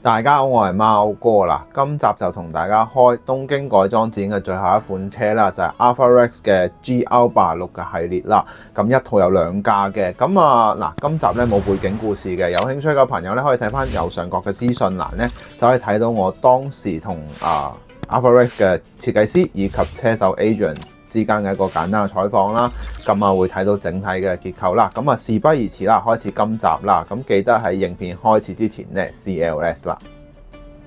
大家好，我係貓哥啦。今集就同大家開東京改裝展嘅最後一款車啦，就係 Alpha-Rex 嘅 GR86嘅系列啦。咁一套有兩架嘅。今集咧冇背景故事嘅，有興趣嘅朋友咧可以睇翻右上角嘅資訊欄咧，就可以睇到我當時同Alpha-Rex 嘅設計師以及車手 Adrian之間嘅一個簡單嘅採訪啦，會睇到整體嘅結構啦。事不宜遲啦，開始今集啦。記得喺影片開始之前咧 CLS 啦。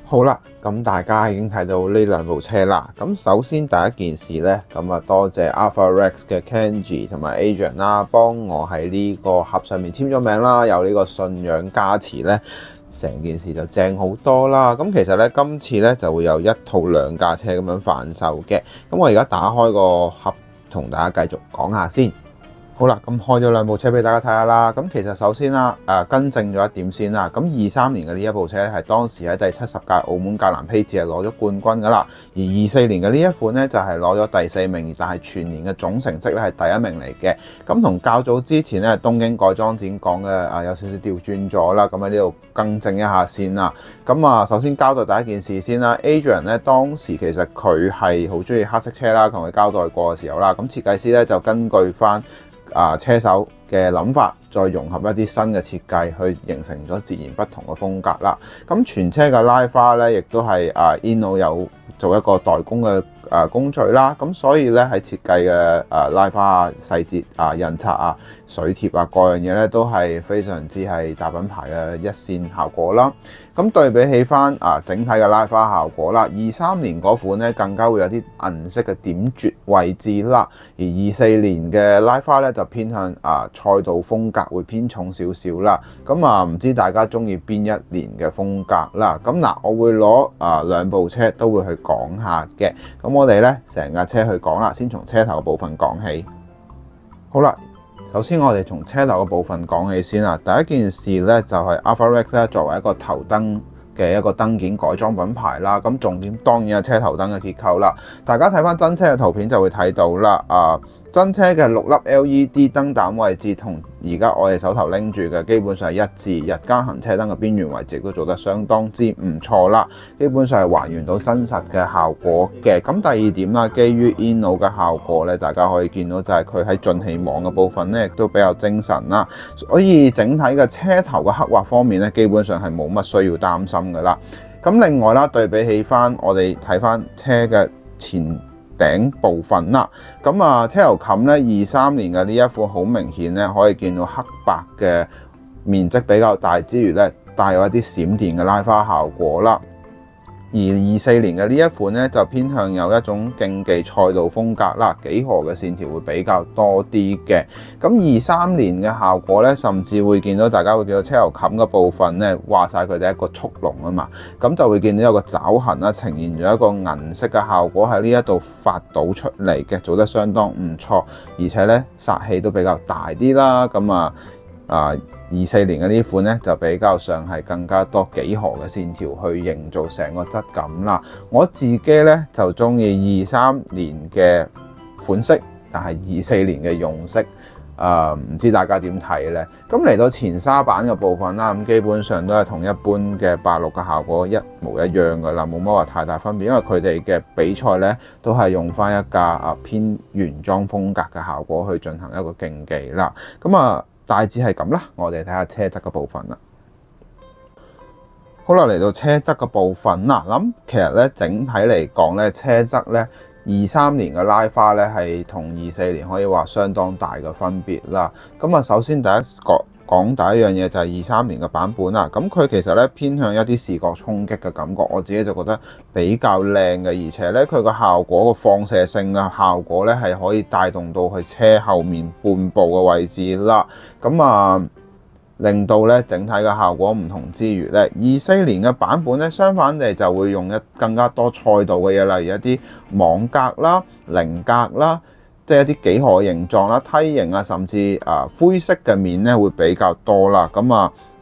好啦，大家已經睇到呢兩部車啦。首先第一件事咧，多謝 Alpha-Rex 嘅 Kenji 同埋 Adrian 啦，幫我喺呢個盒上面簽咗名啦，有呢個信仰加持咧，成件事就正好多啦。其實咧，今次咧就會有一套兩架車咁樣販售嘅。我而家打開個盒，同大家繼續講下先。好啦，開咗兩部車俾大家睇下啦。其實首先啦，更正咗一點先啦。23年嘅呢一部車咧，係當時喺第70屆澳門格蘭披治係攞咗冠軍噶啦。而24年嘅呢一款咧，就係攞咗第4名，但係全年嘅總成績咧係第1名嚟嘅。同較早之前咧東京改裝展講嘅有少少調轉咗啦。喺呢度更正一下先啦。首先交代第一件事先啦。Adrian 咧當時其實佢係好中意黑色車啦，同佢交代過嘅時候啦，設計師咧就根據翻車手嘅諗法，再融合一啲新嘅設計，去形成咗截然不同嘅風格啦。全車嘅拉花咧，亦都係Inno 有做一個代工嘅工序啦。所以咧喺設計嘅拉花細節印刷水貼各樣嘢咧，都係非常之係大品牌嘅一線效果啦。對比起翻整體嘅拉花效果啦，23年嗰款咧更加會有啲銀色嘅點綴位置啦，而24年嘅拉花咧就偏向賽道風格會偏重少少啦。唔知大家中意邊一年嘅風格啦？我會攞兩部車都會去講下嘅。我哋咧成架車去講啦，先從車頭嘅部分講起。好啦。首先我哋從車頭嘅部分講起先啦。第一件事咧就係 Alpha-Rex 咧作為一個頭燈嘅一個燈件改裝品牌啦。重點當然係車頭燈嘅結構啦。大家睇翻真車嘅圖片就會睇到啦。真車嘅6粒 LED 燈膽位置同而家我哋手頭拎住嘅基本上係一致，日間行車燈嘅邊緣位置都做得相當之唔錯啦，基本上係還原到真實嘅效果嘅。第二點啦，基於 Inno 嘅效果咧，大家可以見到就係佢喺進氣網嘅部分咧，亦都比較精神啦，所以整體嘅車頭嘅刻畫方面咧，基本上係冇乜需要擔心噶啦。另外啦，對比起翻我哋睇翻車嘅前頂部分啦，車頭冚咧23年嘅呢一款好明顯咧，可以見到黑白嘅面積比較大之餘咧，帶有一啲閃電嘅拉花效果啦。而24年嘅呢一款咧就偏向有一種競技賽道風格啦，幾何嘅線條會比較多啲嘅。23年嘅效果咧，甚至會見到大家會見到車頭冚嘅部分咧，話晒佢哋一個速龍啊嘛，就會見到有個爪痕啦，呈現咗一個銀色嘅效果喺呢一度發到出嚟嘅，做得相當唔錯，而且咧煞氣都比較大啲啦。24年嘅呢款咧就比較上係更加多幾何嘅線條去營造成個質感啦。我自己咧就中意23年嘅款式，但係24年嘅用色，唔知大家點睇呢？嚟到前沙板嘅部分啦，基本上都係同一般嘅86嘅效果一模一樣噶啦，冇乜話太大分別，因為佢哋嘅比賽咧都係用翻一架偏原裝風格嘅效果去進行一個競技啦。大致係咁啦，我哋睇下車側嘅部分啦。好啦，嚟到車側嘅部分啦，其實咧整體嚟講咧，車側咧23年嘅拉花咧係同24年可以話相當大嘅分別啦。首先第一樣嘢就係23年嘅版本啦。佢其實咧偏向一啲視覺衝擊嘅感覺，我自己就覺得比較靚嘅，而且咧佢個效果個放射性嘅效果咧係可以帶動到去車後面半部嘅位置啦。令到咧整體嘅效果唔同之餘咧，24年嘅版本咧相反地就會用更加多賽道嘅嘢，例如一啲網格啦、菱格啦，即係一啲幾何形狀啦、梯形啊，甚至灰色嘅面咧會比較多啦。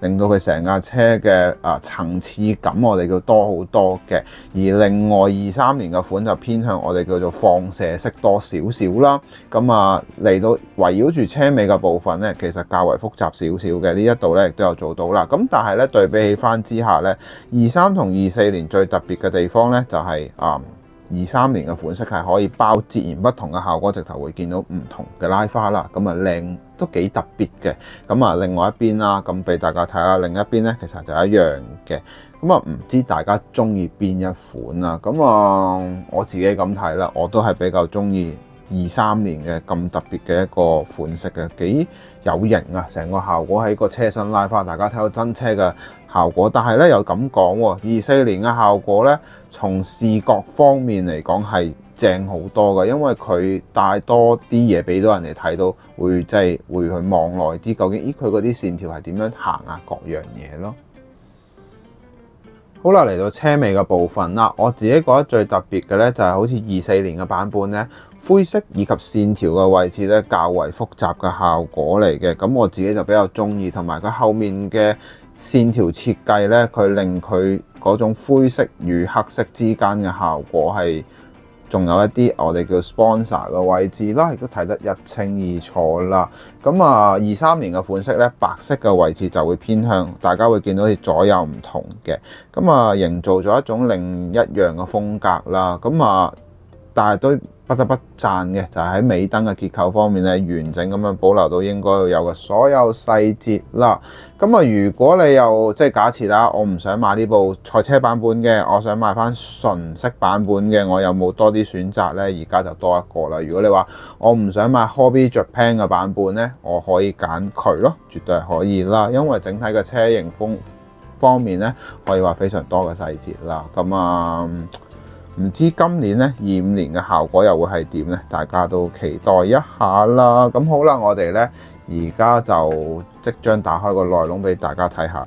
令到佢成架車嘅層次感我哋叫多好多嘅。而另外23年嘅款就偏向我哋叫做放射式多少少啦。咁嚟到圍繞住車尾嘅部分咧，其實較為複雜少少嘅，呢一度咧亦都有做到啦。咁但係咧對比起翻之下咧，23同24年最特別嘅地方咧就係23年嘅款式係可以包截然不同嘅效果，直頭會見到唔同嘅拉花啦，咁靚都幾特別嘅。咁另外一邊啦，咁俾大家睇下，另一邊咧其實就一樣嘅。咁唔知大家中意邊一款啊？咁我自己咁睇啦，我都係比較中意23年嘅咁特別嘅一個款式嘅，幾有型啊！成個效果喺個車身拉花，大家睇到真車嘅效果。但係咧又咁講喎，24年嘅效果咧，從視覺方面嚟講係正好多嘅，因為佢帶多啲嘢俾到人哋睇到，會即係會去望耐啲，究竟佢嗰啲線條係點樣行啊，各樣嘢咯。好啦，嚟到車尾嘅部分啦，我自己覺得最特別嘅咧就係好似24年嘅版本咧，灰色以及線條嘅位置咧較為複雜嘅效果嚟嘅，咁我自己就比較中意，同埋佢後面嘅線條設計咧，佢令佢嗰種灰色與黑色之間嘅效果係仲有一啲我哋叫 sponsor 嘅位置啦，亦都睇得一清二楚啦。咁23年嘅款式咧，白色嘅位置就會偏向，大家會見到好似左右唔同嘅，咁營造咗一種另一樣嘅風格啦。咁但係都不得不讚嘅就係喺尾燈嘅結構方面咧，完整咁樣保留到應該要有嘅所有細節啦。咁如果你又即係假設啦，我唔想買呢部賽車版本嘅，我想買翻純色版本嘅，我有冇多啲選擇呢？而家就多一個啦。如果你話我唔想買 Hobby Japan 嘅版本呢，我可以揀佢咯，絕對係可以啦。因為整體嘅車型方面呢，可以話非常多嘅細節啦。咁唔知今年咧25年嘅效果又會係點呢？大家都期待一下啦。咁好啦，我哋咧而家就即將打開個內籠俾大家睇下。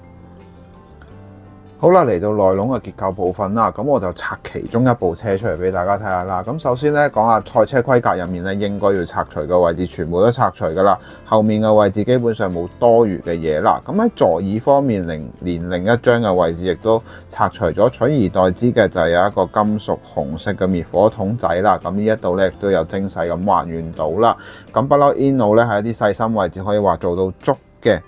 好啦，嚟到內籠嘅結構部分啦，咁我就拆其中一部車出嚟俾大家睇下啦。咁首先咧講下賽車規格入面咧應該要拆除嘅位置全部都拆除噶啦，後面嘅位置基本上冇多餘嘅嘢啦。咁喺座椅方面，連另一張嘅位置亦都拆除咗，取而代之嘅就係有一個金屬紅色嘅滅火筒仔啦。咁呢一度咧亦都有精細咁還原到啦。咁不嬲 Inno 咧係一啲細心位置可以話做到足嘅。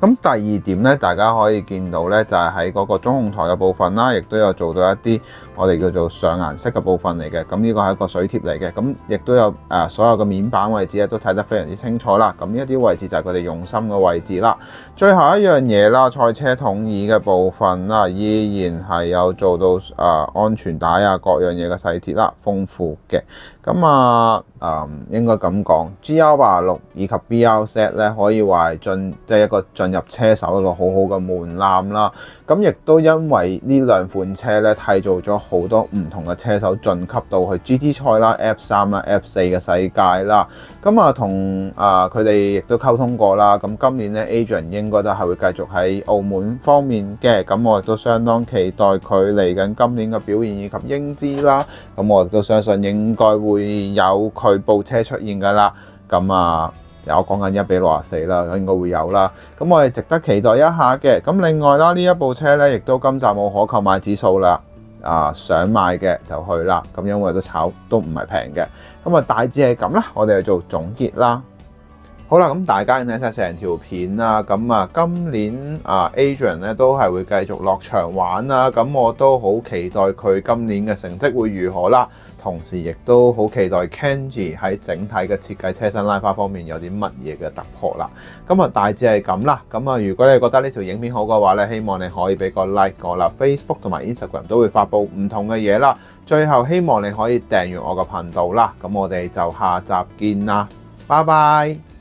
咁第二點咧，大家可以見到咧，就係喺嗰個中控台嘅部分啦，亦都有做到一啲我哋叫做上顏色嘅部分嚟嘅。咁呢個係一個水貼嚟嘅，咁亦都有所有嘅面板位置咧都睇得非常之清楚啦。咁呢一啲位置就係佢哋用心嘅位置啦。最後一樣嘢啦，賽車筒椅嘅部分啦，依然係有做到安全帶啊各樣嘢嘅細節啦，豐富嘅。咁應該咁講 GR86 以及 BRZ 咧，可以話係即係一個進入車手一個好好嘅門檻啦。咁亦都因為呢兩款車咧，締造咗好多唔同嘅車手晉級到去 GT 賽啦、F3 啦、F4 嘅世界啦。咁同佢哋亦都溝通過啦。咁今年咧 Adrian 應該都係會繼續喺澳門方面嘅。咁我亦都相當期待佢嚟緊今年嘅表現以及英姿啦。咁我亦都相信應該會有佢部車出現㗎啦。咁有講緊1:64啦，應該會有啦。咁我哋值得期待一下嘅。咁另外啦，呢一部車咧，亦都今集冇可購買指數啦。想買嘅就去啦。咁因為都炒都唔係平嘅。咁大致係咁啦。我哋去做總結啦。好啦，咁大家睇晒成條片啦。咁今年Adrian 咧都係會繼續落場玩啦。咁我都好期待佢今年嘅成績會如何啦。同時亦都好期待 Kenji 喺整體嘅設計車身拉花方面有啲乜嘢嘅突破啦。咁大致係咁啦。咁如果你覺得呢條影片好嘅話咧，希望你可以俾個 like 我啦。Facebook 同埋 Instagram 都會發布唔同嘅嘢啦。最後希望你可以訂閱我個頻道啦。咁我哋就下集見啦。拜拜。